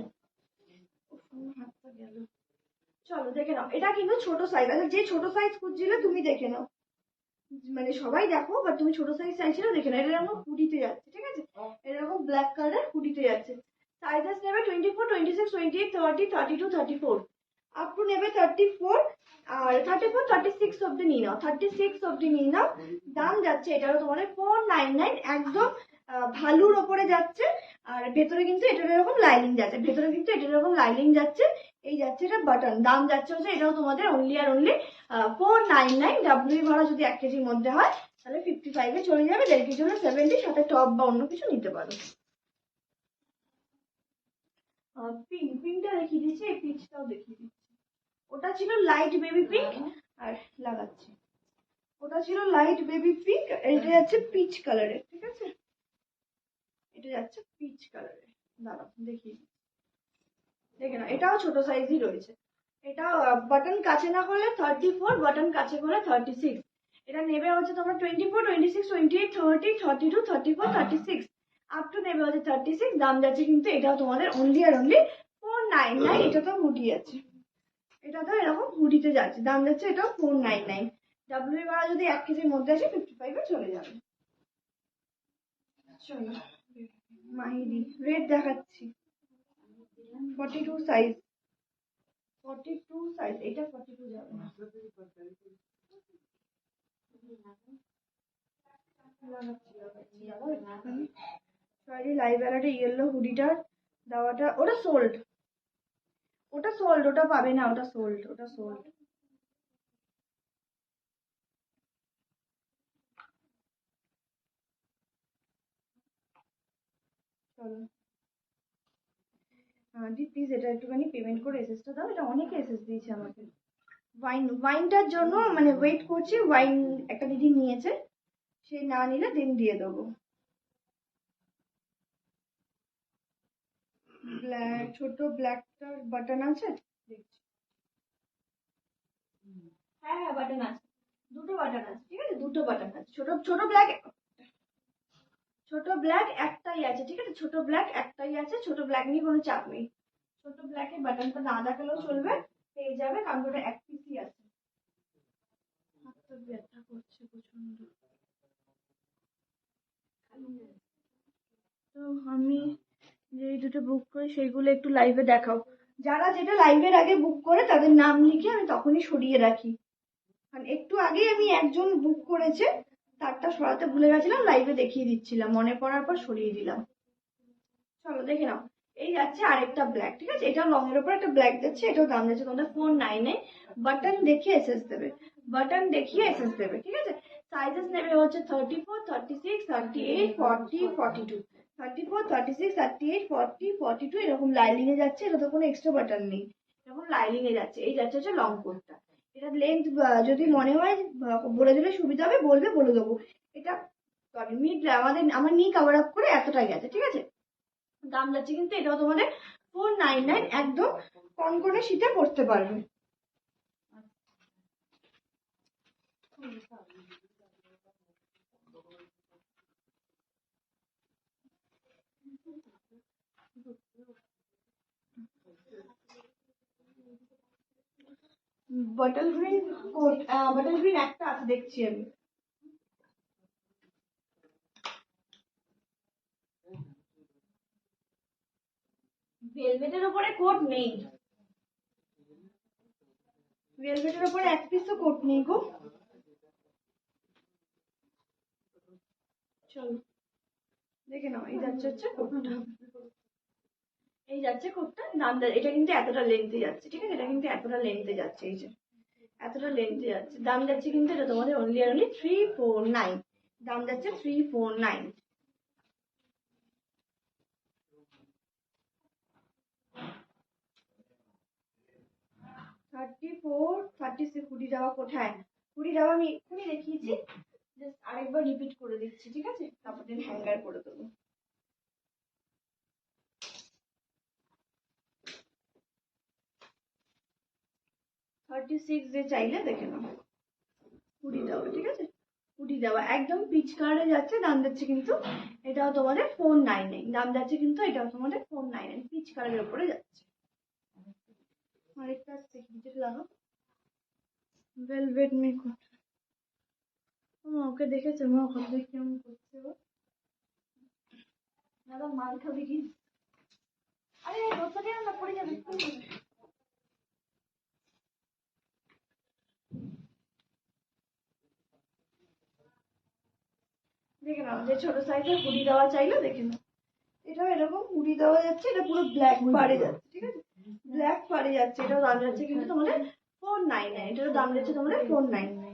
হাতটা গেল, চলো দেখে নাও, এটা কিন্তু ছোট সাইজ, আচ্ছা যে ছোট সাইজ খুঁজছিলে তুমি দেখে নাও, মানে সবাই দেখো, বাট তুমি ছোট সাইজ চাইছিলে দেখে নাও, এটা এরকম হুডিতে যাচ্ছে, ঠিক আছে, এরকম ব্ল্যাক কালারের হুডিতে যাচ্ছে। সাইজেস নেবে 24, 26, 28, 30, 32, 34, আপ টু নেবে 34, আর 34, 36 অব্দি নিয়ে নাও, 36 অব্দি নিয়ে নাও, দাম যাচ্ছে এটারও তোমাদের 499, একদম ভালুর ওপরে যাচ্ছে। আর ভেতরে কিন্তু এটার এরকম লাইনিং যাচ্ছে, ভেতরে কিন্তু এটার এরকম লাইনিং যাচ্ছে, এই যাচ্ছে এটা বাটন, দাম যাচ্ছে হচ্ছে এটাও তোমাদের অনলি আর অনলি 499। ডাব্লিউ ভাড়া যদি 1 কেজির মধ্যে হয় তাহলে 55-এ চলে যাবে, 1.5 কেজি হলে 70, সাথে টপ বা অন্য কিছু নিতে পারো। পিঙ্কটা দেখিয়ে দিচ্ছি, এই পিচটাও দেখিয়ে দিচ্ছি, ওটা ছিল লাইট বেবি পিঙ্ক, আর লাগাচ্ছি, ওটা ছিল লাইট বেবি পিঙ্ক, এটা যাচ্ছে পিচ কালারের, ঠিক আছে, এটা যাচ্ছে পিচ কালারের, দাঁড়াও দেখিয়ে দেখে না, এটাও ছোট সাইজই রয়েছে, এটা বাটন কাছে না করলে 34, বাটন কাছে করলে 36, এটা নেবে হচ্ছে তোমরা 24, 26, 28, 30, 32, 34, 36, আপ টু নেবে হচ্ছে 36, দাম যাচ্ছে কিন্তু এটাও তোমাদের অনলি আর অনলি 499। এটা তো হুডি আছে, এটা তো এরকম হুডিতে যাচ্ছে, দাম যাচ্ছে এটাও 499। ডাব্লিউ ভাড়া যদি 1 কেজির মধ্যে আসে 55-এ চলে যাবে। চলো মাহিদি রেড দেখাচ্ছি, 42 সাইজ, 42 সাইজ, এটা 42 যাবে না, সরি লাইভ অ্যালার্টে ইয়েলো হুডিটার দেওয়াটা, ওটা সোল্ড, ওটা সোল্ড, ওটা পাবে না, ওটা সোল্ড, ওটা সোল্ড। চলো দি প্লিজ এটা একটুখানি পেমেন্ট করে এসএসটা দাও, এটা অনেকে এসএস দিয়েছে আমাকে, ওয়াইনটার জন্য মানে ওয়েট করছি, ওয়াইন একটা দিদি নিয়েছে, সে না নিলে দিন দিয়ে দেবো। ব্ল্যাক ছোট ব্ল্যাকটার বাটন আছে, দেখছি হ্যাঁ হ্যাঁ বাটন আছে, দুটো বাটন আছে, ঠিক আছে, দুটো বাটন আছে। ছোট ছোট ব্ল্যাক, ছোট ব্ল্যাক একটাই আছে, ঠিক আছে, ছোট ব্ল্যাক একটাই আছে, ছোট ব্ল্যাক নিয়ে কোনো চাপ নেই। ছোট ব্ল্যাকে বাটনটা না দেখালেও চলবে, পেয়ে যাবে, কারণ ওটা এক পিসই আছে। হাতটা ব্যথা করছে প্রচন্ড। তো আমি যেই দুটো বুক করি সেইগুলো একটু লাইভে দেখাও। যারা যেটা লাইভের আগে বুক করে তাদের নাম লিখে আমি তখনই সরিয়ে রাখি। কারণ একটু আগেই আমি একজন বুক করেছে, তারটা সরাতে ভুলে গেছিলাম, লাইভে দেখিয়ে দিচ্ছিলাম, মনে পড়ার পর সরিয়ে দিলাম। চলো দেখে নাও। এই যাচ্ছে আরেকটা ব্ল্যাক, ঠিক আছে, এটা লং এর উপর একটা ব্ল্যাক যাচ্ছে, এটাও দাম যাচ্ছে তোমাদের 499। বাটন দেখিয়ে এসএস দেবে, বাটন দেখিয়ে এসএস দেবে, ঠিক আছে। সাইজেস নেবে হচ্ছে 34, 36, 38, 40, 42, 34, 36, 38, 40, 42 এরকম লাইনিং এ যাচ্ছে। এটা তো কোনো এক্সট্রা বাটন নেই, এরকম লাইনিং এ যাচ্ছে। এই যাচ্ছে হচ্ছে লং কোটটা। এটা লেন্থ যদি মনে হয় বলে দিলে সুবিধা হবে, বলবে, বলে দেবো। এটা সরি মিড, আমার নি কভার আপ করে এতটাই গেছে, ঠিক আছে। দাম যাচ্ছে কিন্তু এটাও তোমাদের 499, একদম কনকনে শীতে পড়তে পারবে। Bottle green coat, bottle green একটা আছে দেখছি আমি। ভেলভেটের উপরে কোট নেই, ভেলভেটের উপরে এক পিসও কোট নেই গো। চলো দেখে নাও। এই যাচ্ছে হচ্ছে কোটটা, এই যাচ্ছে কোটটা, দাম এটা কিন্তু এতটা লেন্থে যাচ্ছে, ঠিক আছে, এটা কিন্তু এতটা লেন্থে যাচ্ছে, এই যে এতটা লেন্থে যাচ্ছে। দাম যাচ্ছে কিন্তু এটা তোমাদের অনলি আর অনলি 349, দাম যাচ্ছে 349। 34, 36 হুডি দেওয়া কোথায়? হুডি দেওয়া আমি এক্ষুনি দেখিয়েছি, জাস্ট আরেকবার রিপিট করে দিচ্ছি, ঠিক আছে, তারপর দিন হ্যাঙ্গার করে দেবো। 36 যে চাইলে দেখে নাও, হুডি দেওয়া, ঠিক আছে, হুডি দেওয়া একদম পিচ কালারে যাচ্ছে। দাম যাচ্ছে কিন্তু এটাও তোমাদের 499, দাম যাচ্ছে কিন্তু এটাও তোমাদের 499, পিচ কালারের উপরে যাচ্ছে। আরেকটা আছে যেটা দেখো, ভেলভেট মেকআপ। মা ওকে দেখেছে, মা ওখান থেকে কেমন করছে ও, দাদা মাল খাবি কি? আরে দোসা কেন না পড়ে যাবে। দেখে নাও, যে ছোট সাইজের হুডি দেওয়া চাইলে দেখে নাও, এটাও এরকম হুডি দেওয়া যাচ্ছে, এটা পুরো ব্ল্যাক পাড়ে যাচ্ছে, ঠিক আছে, ব্ল্যাক পাড়ে যাচ্ছে। এটাও দাম যাচ্ছে কিন্তু তোমাদের 499, এটারও দাম যাচ্ছে তোমাদের 499।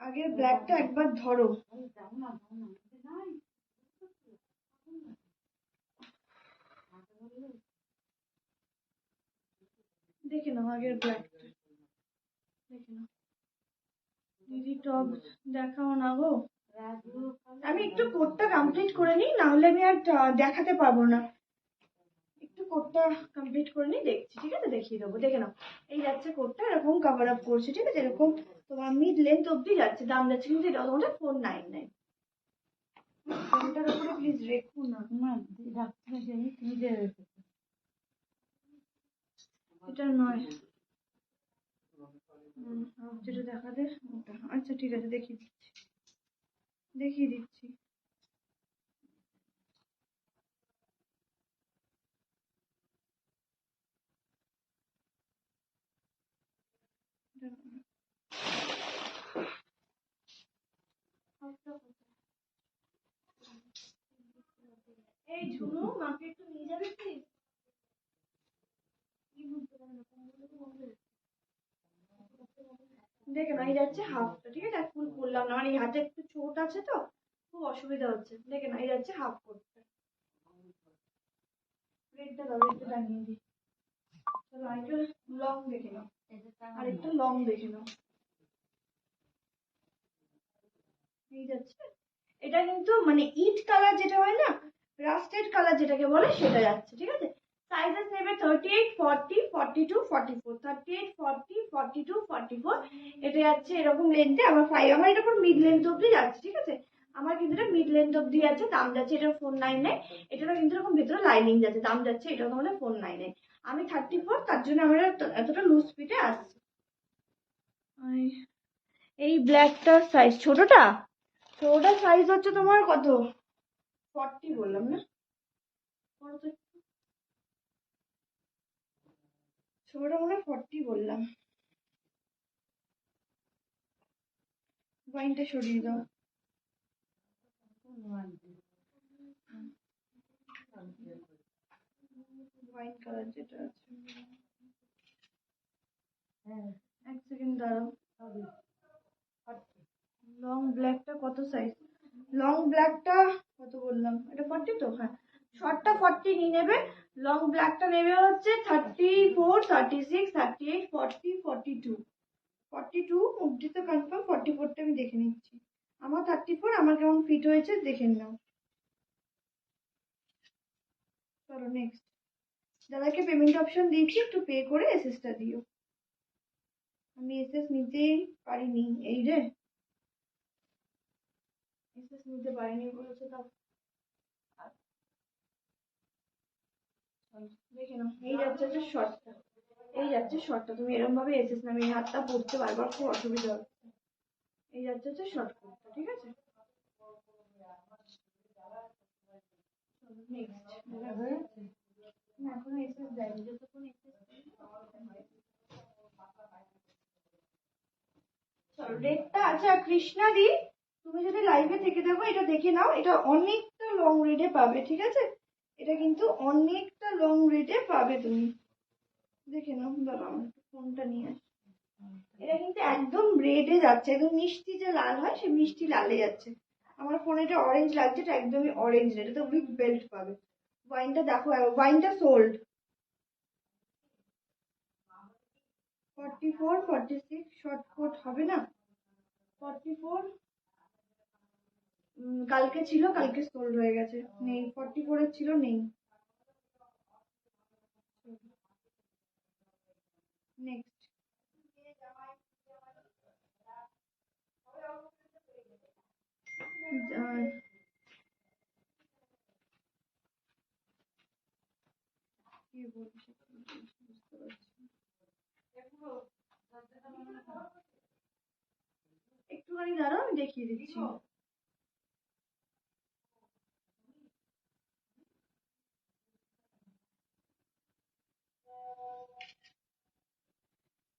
আগের ব্ল্যাকটা একবার ধরো, দেখে নাও আগের ব্ল্যাকটা, দেখে নাও। দিদি টপ দেখাও না গো, আমি একটু কোটটা কমপ্লিট করে নিই, না হলে আমি আর দেখাতে পারবো না। একটু কোটটা কমপ্লিট করে নিই, দেখছি, ঠিক আছে, দেখিয়ে দেবো, দেখে নাও। এই যাচ্ছে কোটটা, এরকম কভার আপ করছে, ঠিক আছে, এরকম তোমার মিড লেন্থ অব্দি যাচ্ছে। দাম যাচ্ছে কিন্তু এটা তোমাদের 499। ফোনটার উপরে প্লিজ রেখো না, এটা নয়, যেটা দেখাতে ওটা। আচ্ছা ঠিক আছে, দেখিয়ে দিচ্ছি, দেখিয়ে দিচ্ছি। এই ঝুনু, মাকে একটু নিয়ে যাবে প্লিজ। দেখে না, এই যাচ্ছে হাফটা, ঠিক আছে, ফুল করলাম না, মানে এই হাতে একটু চোট আছে তো, খুব অসুবিধা হচ্ছে। দেখে না, এই যাচ্ছে হাফ করতে। রেডটা দাও, রেডটা টানিয়ে দিই। চলো আরেকটা লং দেখে নাও, আরেকটা লং দেখে নাও। এই যাচ্ছে, এটা কিন্তু মানে ইট কালার যেটা হয় না, রাস্টেড কালার যেটাকে বলে সেটা যাচ্ছে, ঠিক আছে। সাইজেস নেবে 38, 40, 42, 44, 38, 40, 42, 44, এটা যাচ্ছে এরকম লেন্থে। আমার এটা পুরো মিড লেন্থ অব্দি যাচ্ছে, ঠিক আছে। আমার কিন্তু এটা মিড লেন্থ অব্দি আছে, দাম যাচ্ছে এটা 499। এটারও কিন্তু এরকম ভেতরে লাইনিং যাচ্ছে, দাম যাচ্ছে এটা তোমাদের 499। আমি 34, তার জন্য আমার এতটা লুজ ফিটে আসছে। এই ব্ল্যাকটার সাইজ ছোটটা সাইজ হচ্ছে তোমার কত, 40 বললাম না, ছোটটা মনে হয় 40 বললাম। ওয়াইনটা সরিয়ে দাও। ওয়াইন কালার যেটা আছে, এক সেকেন্ড দাঁড়াও। লং ব্ল্যাকটা কত সাইজ, লং ব্ল্যাকটা কত বললাম, এটা 40 তো, হ্যাঁ। শর্টটা 40 নিয়ে নেবে, লং ব্ল্যাকটা নেবে হচ্ছে 34, 36, 38, 40, 42। 42 অবধি তো কনফার্ম, 44টা আমি দেখে নিচ্ছি। আমার 34, আমার কেমন ফিট হয়েছে দেখে নাও। চলো নেক্সট। দাদাকে পেমেন্ট অপশন দিয়েছি, একটু পে করে এসএসটা দিও। আমি এসএস নিতেই পারিনি, এই রে এসএস নিতে পারিনি বলেছে। তাও দেখে নাও, এই যাচ্ছে হচ্ছে শর্টটা, এই যাচ্ছে শর্টটা। তুমি এরকম ভাবে এসএস না, আমি হাতটা পড়তে বারবার খুব অসুবিধা হচ্ছে। এই যাচ্ছে হচ্ছে শর্ট কোটটা, ঠিক আছে। এখনো এসএস দেয়নি, যতক্ষণ এসএস। চলো রেডটা, আচ্ছা কৃষ্ণা দি, তুমি যদি লাইভে থেকে থাকো এটা দেখে নাও, এটা অনেকটা লং রেডে পাবে, ঠিক আছে। এটা কিন্তু অনেকটা লং রেডে পাবে, তুমি দেখে নাও। দাঁড়াও ফোনটা নিয়ে আস। এটা কিন্তু একদম রেডে যাচ্ছে, একদম মিষ্টি যে লাল হয় সে মিষ্টি লালে যাচ্ছে। আমার ফোনে এটা অরেঞ্জ লাগছে, এটা একদমই অরেঞ্জ রেড, এটা উইথ বেল্ট পাবে। ওয়াইনটা দেখো, ওয়াইনটা সোল্ড। 44, 46 শর্ট কোট হবে না। 44 কালকে ছিল, কালকে সোল্ড হয়ে গেছে, নেই। 44 এর ছিল, নেই। নেক্সট। কি বলবো বুঝতে পারছি। একটুখানি দাঁড়াও, আমি দেখিয়ে দিচ্ছি।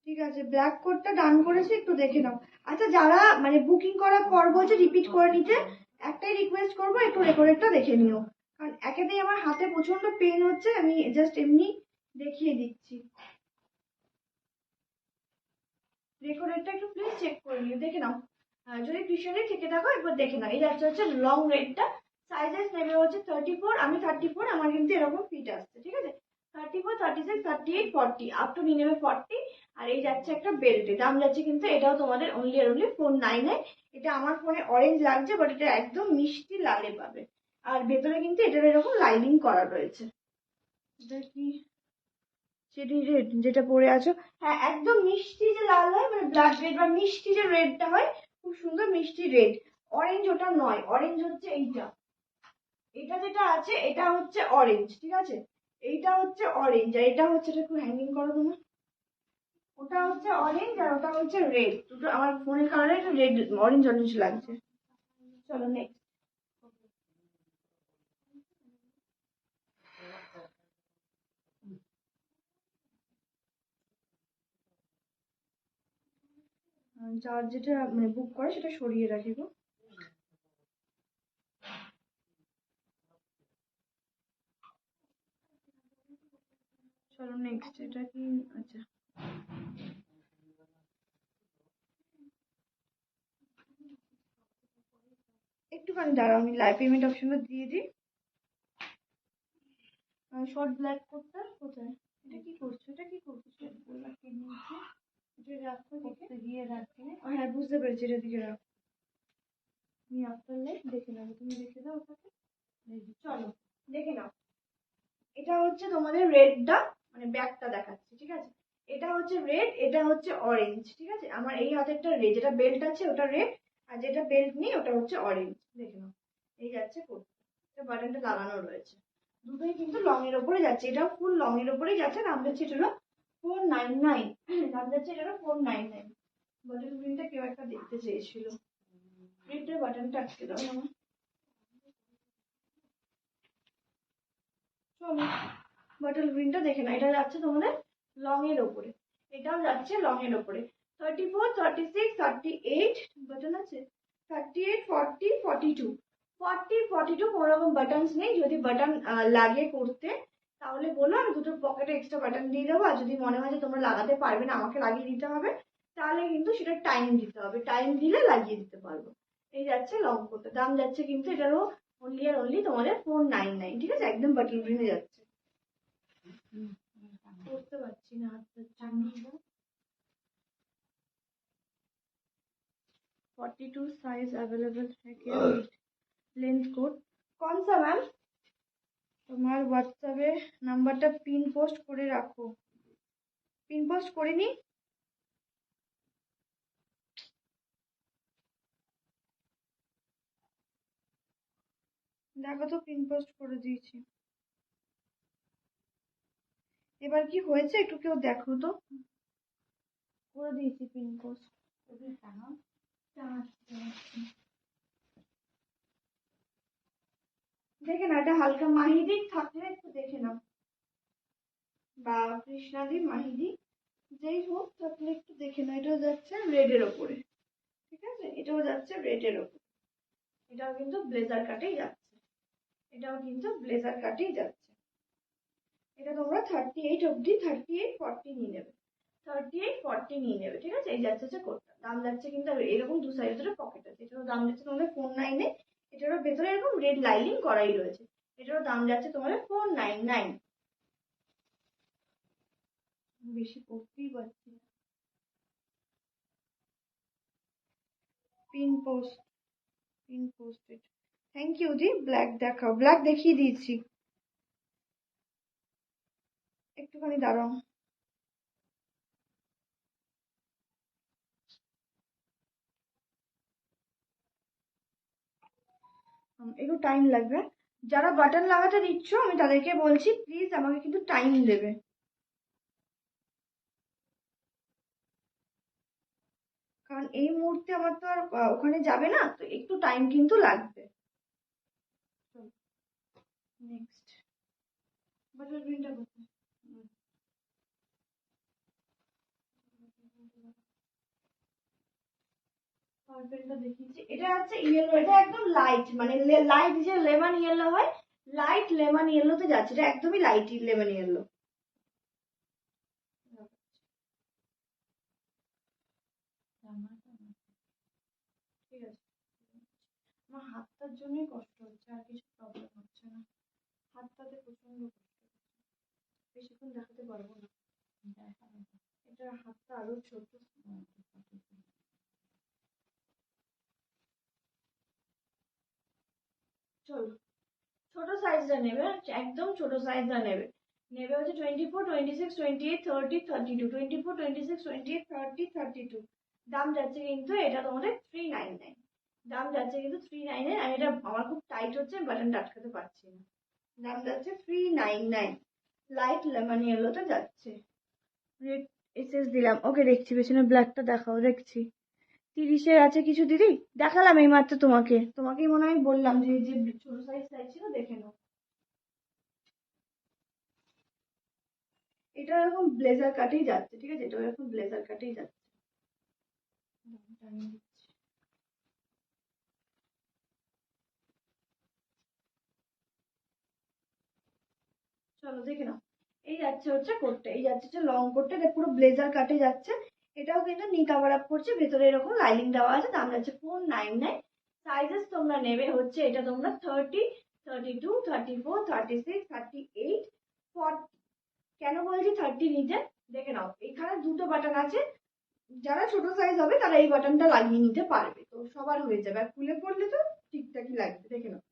ঠিক আছে, ব্ল্যাক কোডটা ডান করেছি, একটু দেখে নাও। আচ্ছা যারা মানে বুকিং করার পর বলছে রিপিট করে নিতে, একটাই রিকোয়েস্ট করবো, একটু রেকর্ডেডটা দেখে নিও। কারণ একেতেই আমার হাতে প্রচন্ড পেন হচ্ছে, আমি জাস্ট এমনি দেখিয়ে দিচ্ছি। রেকর্ডেডটা একটু প্লিজ চেক করে নিও, দেখে নাও। যদি টিউশনে থেকে থাকো একবার দেখে নাও। এই যাচ্ছে হচ্ছে লং রেডটা, সাইজেস নেবে হচ্ছে 34, আমি 34, আমার কিন্তু এরকম ফিট আসছে, ঠিক আছে। 34, 36, 38, 40, আপ টু নিয়ে নেবে 40। আর এই যাচ্ছে একটা বেল্টে, দাম যাচ্ছে কিন্তু এটাও তোমাদের অনলি আর অনলি 499। এটা আমার ফোনে অরেঞ্জ লাগছে, বাট এটা একদম মিষ্টি লালে পাবে। আর ভেতরে কিন্তু এটার এরকম লাইনিং করা রয়েছে। এটা কি চেরি রেড যেটা পরে আছো, হ্যাঁ একদম মিষ্টি যে লাল হয়, মানে ব্লাড রেড বা মিষ্টি যে রেডটা হয়, খুব সুন্দর মিষ্টি রেড। অরেঞ্জ ওটা নয়, অরেঞ্জ হচ্ছে এইটা। এটা যেটা আছে এটা হচ্ছে অরেঞ্জ, ঠিক আছে। এইটা হচ্ছে অরেঞ্জ, আর এটা হচ্ছে, এটা একটু হ্যাঙ্গিং করো তুমি। ওটা হচ্ছে অরেঞ্জ আর ওটা হচ্ছে রেড, দুটো আমার ফোনের কালারে এটা রেড অরেঞ্জ অরেঞ্জ লাগছে। চলো নেক্সট। যার যেটা মানে বুক করে সেটা সরিয়ে রাখি গো। চলো নেক্সট, এটা কি, আচ্ছা একটুখানি দাঁড়াও, আমি লাইভ পেমেন্ট অপশনটা দিয়ে দিই। শর্ট ব্ল্যাক কোটটা কোথায়, এটা কি করছো, এটা কি করছো, এটা রাখো, দেখতে গিয়ে রাখো। হ্যাঁ বুঝতে পেরেছি, এটা দিকে রাখো। আমি আফটার লাইভ দেখে নেবো, তুমি দেখে দাও ওটাকে। চলো দেখে নাও, এটা হচ্ছে তোমাদের রেডটা, মানে ব্যাকটা দেখাচ্ছে, ঠিক আছে? এটা হচ্ছে রেড, এটা হচ্ছে অরেঞ্জ, ঠিক আছে? আমার এই হাতেরটা রেড, যেটা বেল্ট আছে ওটা রেড, আর যেটা বেল্ট নেই ওটা হচ্ছে অরেঞ্জ। দেখে নাও, এই যাচ্ছে কোডটা, বাটনটা লাগানো রয়েছে, দুটোই কিন্তু লং এর ওপরে যাচ্ছে, এটাও ফুল লং এর ওপরেই যাচ্ছে। দাম যাচ্ছে এটারও 499, দাম যাচ্ছে এটারও 499। বাটন প্রিন্টটা কেউ একটা দেখতে চেয়েছিল, প্রিন্টের বাটনটা আটকে দাও আমার। চলো বাটল গ্রিনটা দেখে না, এটা যাচ্ছে তোমাদের লং এর ওপরে, এটাও যাচ্ছে লং এর ওপরে। 34, 36, 38 বাটন আছে, 38, 40, 42, 40, 42 কোনো রকম বাটনস নেই। যদি বাটন লাগে করতে তাহলে বলো, আমি দুটো পকেটে এক্সট্রা বাটন দিয়ে দেবো। আর যদি মনে হয় যে তোমরা লাগাতে পারবে না, আমাকে লাগিয়ে দিতে হবে, তাহলে কিন্তু সেটা টাইম দিতে হবে, টাইম দিলে লাগিয়ে দিতে পারবো। এই যাচ্ছে লং কোটটা, দাম যাচ্ছে কিন্তু এটারও অনলি আর অনলি তোমাদের 499, ঠিক আছে? একদম বাটল গ্রিনে যাচ্ছে। করতে পারছি না হাতটার জন্য। 42 साइज अवेलेबल है क्या? लेंथ कोड कौन सा मैम? তোমার হোয়াটসঅ্যাপে নাম্বারটা পিন পোস্ট করে রাখো। পিন পোস্ট করিনি, দেখো তো পিন পোস্ট করে দিয়েছি। এবার কি হয়েছে একটু কেউ দেখো তো। করে দিয়েছি পিন পোস্ট। দেখে না, এটা হালকা মাহিদি থাকলে একটু দেখে নাও, বা কৃষ্ণাদি মাহিদি যেই হোক থাকলে একটু দেখে নাও। এটাও যাচ্ছে রেডের ওপরে, ঠিক আছে? এটাও যাচ্ছে রেডের ওপরে, এটাও কিন্তু ব্লেজার কাটেই যাচ্ছে, এটাও কিন্তু ব্লেজার কাটেই যাচ্ছে। এটা তোমরা 38 অবধি, 38, 40 নিয়ে নেবে, 38, 40 নিয়ে নেবে, ঠিক আছে? এই যাচ্ছে হচ্ছে কোটটা, দাম যাচ্ছে কিন্তু এরকম দু সাইডে দুটো পকেট আছে, এটারও দাম যাচ্ছে তোমাদের 499। এটারও ভেতরে এরকম রেড লাইনিং করাই রয়েছে, এটারও দাম যাচ্ছে তোমাদের 499। বেশি পড়তেই পারছি না। Pin post, pin posted, thank you দি। ব্ল্যাক দেখাও, ব্ল্যাক দেখিয়ে দিয়েছি, একটুখানি দাঁড়াও। একটু টাইম লাগবে, যারা বাটন লাগাতে দিচ্ছ আমি তাদেরকে বলছি প্লিজ আমাকে কিন্তু টাইম দেবে, কারণ এই মুহূর্তে আমার তো আর ওখানে যাবে না, তো একটু টাইম কিন্তু লাগবে। নেক্সট বাটন গ্রিনটা কোথায়? পার্পেলটা দেখিয়েছি, এটা হচ্ছে ইয়েলো, এটা একদম লাইট, মানে লাইট যে লেমন ইয়েলো হয়, লাইট লেমন ইয়েলোতে যাচ্ছে, এটা একদমই লাইট লেমন ইয়েলো। ঠিক আছে, আমার হাতটার জন্যই কষ্ট হচ্ছে, আর কিছু প্রবলেম হচ্ছে না, হাতটাতে প্রচন্ড কষ্ট হচ্ছে, বেশিক্ষণ দেখাতে পারবো না, এটা হাতটা আরো ছোট। চলো ছোট সাইজটা নেবে, একদম ছোট সাইজটা নেবে, নেবে হচ্ছে 24, 26, 28, 30, 32, 24, 26, 28, 30, 32। দাম যাচ্ছে কিন্তু এটা তোমাদের 399, দাম যাচ্ছে কিন্তু 399। আর এটা আমার খুব টাইট হচ্ছে, বাটনটা আটকাতে পারছি না, দাম যাচ্ছে 399, লাইট লেমন ইয়েলোতে যাচ্ছে। রেড এসএস দিলাম, ওকে দেখছি, পেছনে ব্ল্যাকটা দেখাও, দেখছি 30-এর আছে কিছু দিদি, দেখালাম এই মাত্র তোমাকে, তোমাকেই মনে হয় বললাম যে যে ছোট সাইজ চাইছিল দেখে নাও। এটা এরকম ব্লেজার কাটেই যাচ্ছে, ঠিক আছে? এটা এরকম ব্লেজার কাটেই যাচ্ছে। চলো দেখে নাও, এই যাচ্ছে হচ্ছে কোটটা, এই যাচ্ছে হচ্ছে লং কোটটা, এটা পুরো ব্লেজার কাটে যাচ্ছে। এটাও কিন্তু নি কভার আপ করছে, ভেতরে এরকম লাইনিং দেওয়া আছে, দাম যাচ্ছে 499। সাইজেস তোমরা নেবে হচ্ছে এটা তোমরা 30, 32, 34, 36, 38, 40। কেন বলছি 30 নিতে, দেখে নাও এখানে দুটো বাটন আছে, যারা ছোট সাইজ হবে তারা এই বাটনটা লাগিয়ে নিতে পারবে, তো সবার হয়ে যাবে, আর খুলে পড়লে তো ঠিকঠাকই লাগবে। দেখে নাও,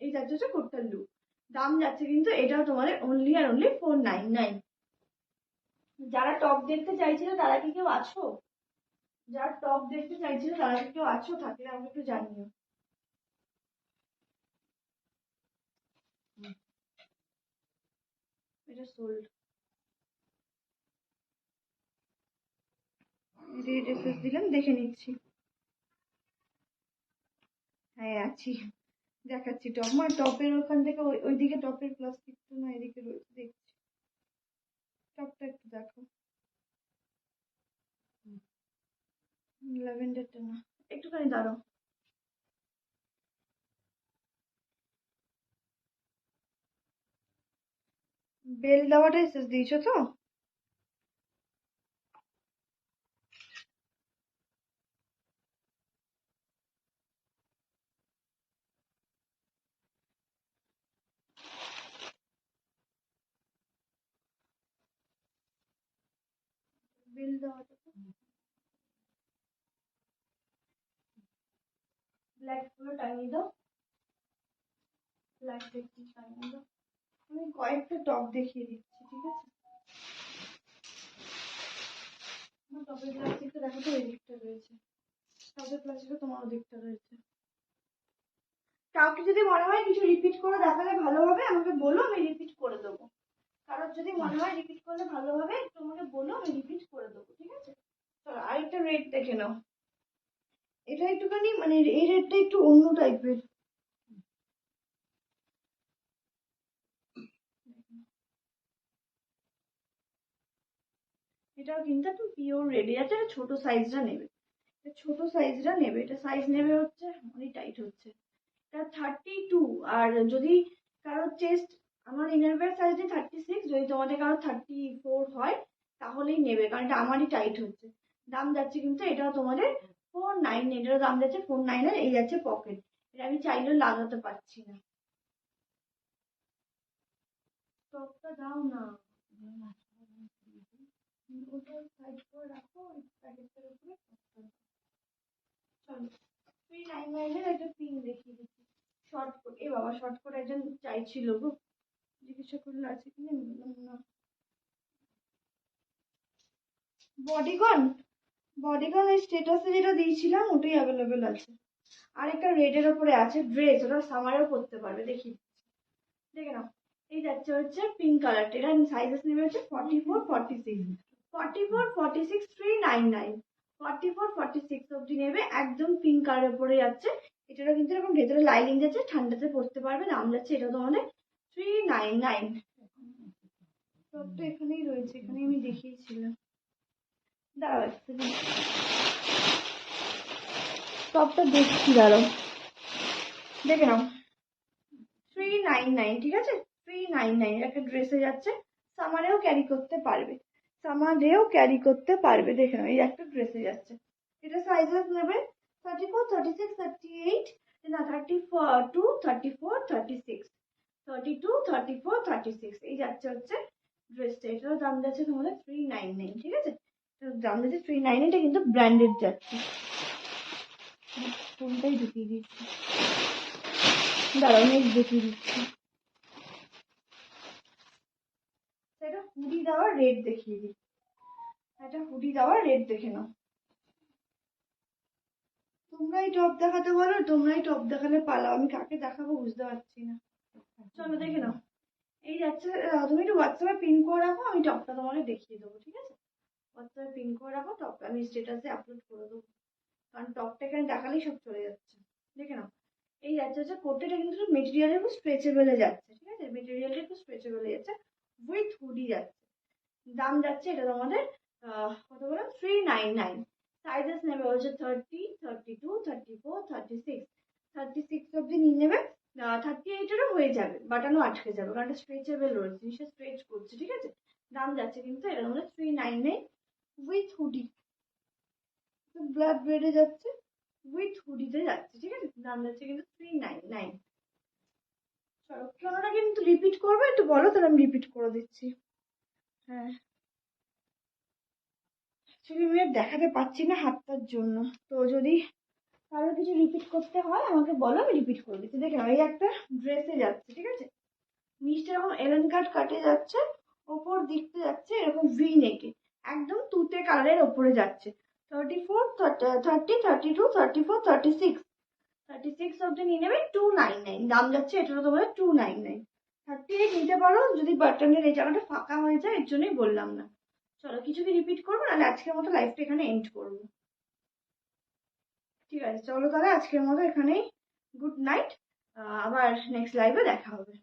এই যাচ্ছে হচ্ছে কোটটার লুক, দাম যাচ্ছে কিন্তু এটাও তোমাদের অনলি আর অনলি 499। যারা টপ দেখতে চাইছিল তারা কি কেউ আছো? যারা টপ দেখতে চাইছিল তারা কি কেউ আছো? থাকলে আমাকে একটু জানিও। এটা সোল্ড। রেড দিলাম, দেখে নিচ্ছি। হ্যাঁ আছি, দেখাচ্ছি টপ। মানে টপের ওখান থেকে ওইদিকে টপের প্লাস্টিক তো না, এদিকে রয়েছে, দেখছি। টপটা একটু দেখো। ল্যাভেন্ডারটা না, একটুখানি দাঁড়াও। বেল দেওয়াটা এসেস দিয়েছো তো? বেল দেওয়াটা তো ব্ল্যাক গুলো টাঙিয়ে দাও, ব্ল্যাক দেখছি টাঙিয়ে দাও। আমি কয়েকটা টপ দেখিয়ে দিচ্ছি, ঠিক আছে? আমার টপের প্লাস্টিকটা দেখো তো, এদিকটা রয়েছে। টপের প্লাস্টিকটা তোমার ওদিকটা রয়েছে। কাউকে যদি মনে হয় কিছু রিপিট করে দেখালে ভালো হবে আমাকে বলো, আমি রিপিট করে দেবো। কারোর যদি মনে হয় রিপিট করলে ভালো হবে একটু আমাকে বলো, আমি রিপিট করে দেবো, ঠিক আছে? চলো আরেকটা রেড দেখে নাও। এটা একটুখানি মানে এই রেডটা একটু অন্য টাইপের। এটাও কিন্তু একটু পিওর রেড আছে, এটা ছোট সাইজটা নেবে। ছোট সাইজটা নেবে, এটা সাইজ নেবে হচ্ছে, অনেক টাইট হচ্ছে। এটা 32। আর যদি কারোর চেস্ট, আমার ইনারওয়্যার সাইজে 36, যদি তোমাদের কারো 34 হয় তাহলেই নেবে, কারণ এটা আমারই টাইট হচ্ছে। দাম যাচ্ছে কিন্তু এটাও তোমাদের 49। এটারও দাম যাচ্ছে 49। আর এই যাচ্ছে পকেট। এটা আমি চাইলেও লাগাতে পারছি না। টপটা দাও না, ওটা সাইড করে রাখো ওই প্যাকেটটার উপরে। চলো 399 এর একটা পিন দেখিয়ে দিচ্ছি। শর্ট কোট, এ বাবা শর্ট কোট একজন চাইছিল গো, জিজ্ঞাসা করলে আছে কিনা, বললাম না। বডিগন, বডিগন ওই স্টেটাসে যেটা দিয়েছিলাম ওটাই অ্যাভেলেবেল আছে। আর একটা রেডের ওপরে আছে ড্রেস, ওটা সামারেও পরতে পারবে, দেখি দেখে নাও। এই যাচ্ছে হচ্ছে পিঙ্ক কালারটা, এটা সাইজেস নেবে হচ্ছে 44, 46, 44, 46, 399, 44, 46 অব্দি নেবে। একদম পিঙ্ক কালারের উপরে যাচ্ছে। এটারও কিন্তু এরকম ভেতরে লাইনিং যাচ্ছে, ঠান্ডাতে পরতে পারবে। দাম যাচ্ছে এটা তোমাদের 399। টপটা এখানেই রয়েছে, এখানে আমি দেখিয়েছিলাম। দাঁড়াও এক সেকেন্ড, টপটা দেখছি, দাঁড়াও দেখে নাও। 399, ঠিক আছে? 399 একটা ড্রেসে যাচ্ছে। সামারেও ক্যারি করতে পারবে, সামারেও ক্যারি করতে পারবে। দেখে নাও, এই একটা ড্রেসে যাচ্ছে। এটা সাইজেস নেবে 34, 36, 38, না 32, 34, 36, 32, 34, 36, এই যাচ্ছে হচ্ছে ড্রেসটা। এটারও দাম যাচ্ছে তোমাদের 399, ঠিক আছে? দাম যাচ্ছে 399, এটা কিন্তু ব্র্যান্ডেড যাচ্ছে। ফোনটাই ঢুকিয়ে দিচ্ছি, দাঁড়াও নেক্সট দেখিয়ে দিচ্ছি। এটা হুডি দেওয়া রেড দেখিয়ে দিই। এটা হুডি দেওয়া রেড দেখে নাও। তোমরাই টপ দেখাতে বলো, তোমরাই টপ দেখালে পালাও, আমি কাকে দেখাবো বুঝতে পারছি না। চলো দেখে নাও। এই যাচ্ছে, তুমি একটু হোয়াটসঅ্যাপে পিন করে রাখো, আমি টপটা তোমাকে দেখিয়ে দেবো, ঠিক আছে? হোয়াটসঅ্যাপে পিন করে রাখো, টপটা আমি স্ট্যাটাসে আপলোড করে দেবো, কারণ টপটা এখানে দেখালেই সব চলে যাচ্ছে। দেখে নাও। এই যাচ্ছে হচ্ছে কোটটা, কিন্তু মেটেরিয়ালের খুব স্ট্রেচেবলে যাচ্ছে, ঠিক আছে? মেটেরিয়ালটা একটু স্ট্রেচেবলে যাচ্ছে, উইথ হুডি যাচ্ছে। দাম যাচ্ছে এটা তোমাদের কত বলো, 399। সাইজেস নেবে হচ্ছে 30, 32, 34, 36, 36 অব্দি নিয়ে নেবে। 38-এরও হয়ে যাবে, বাটানো আটকে যাবে, কারণ এটা স্ট্রেচেবল রয়েছে, জিনিসটা স্ট্রেচ করছে, ঠিক আছে? দাম যাচ্ছে কিন্তু এটা তোমাদের 399 উইথ হুডি। ব্ল্যাক বেডে যাচ্ছে, উইথ হুডিতে যাচ্ছে, ঠিক আছে? দাম যাচ্ছে কিন্তু 399। চলো কেননা কিন্তু রিপিট করবে একটু বলো, তাহলে আমি রিপিট করে দিচ্ছি। হ্যাঁ, অ্যাকচুয়ালি আমি আর দেখাতে পাচ্ছি না হাতটার জন্য, তো যদি কারোর কিছু রিপিট করতে হয় আমাকে বলো, আমি রিপিট করে দিচ্ছি। দেখে নাও, এই একটা ড্রেসে যাচ্ছে, ঠিক আছে? নিচটা এরকম এলেন কাটে যাচ্ছে, ওপর দিকতে যাচ্ছে এরকম ভি নেকে, একদম তুতে কালারের ওপরে যাচ্ছে। 34, 30, 32, 34, 36, 36 অব্দি নিয়ে নেবে 299, দাম যাচ্ছে এটারও তোমাদের 299। 38 নিতে পারো যদি বাটনের এই জায়গাটা ফাঁকা হয়ে যায়, এর জন্যই বললাম না। চলো কিছু কি রিপিট করবো, নাহলে আজকের মতো লাইফটা এখানে এন্ড করবো। ঠিক আছে চলো তাহলে আজকের মতো এখানেই গুড নাইট, আবার নেক্সট লাইভে দেখা হবে।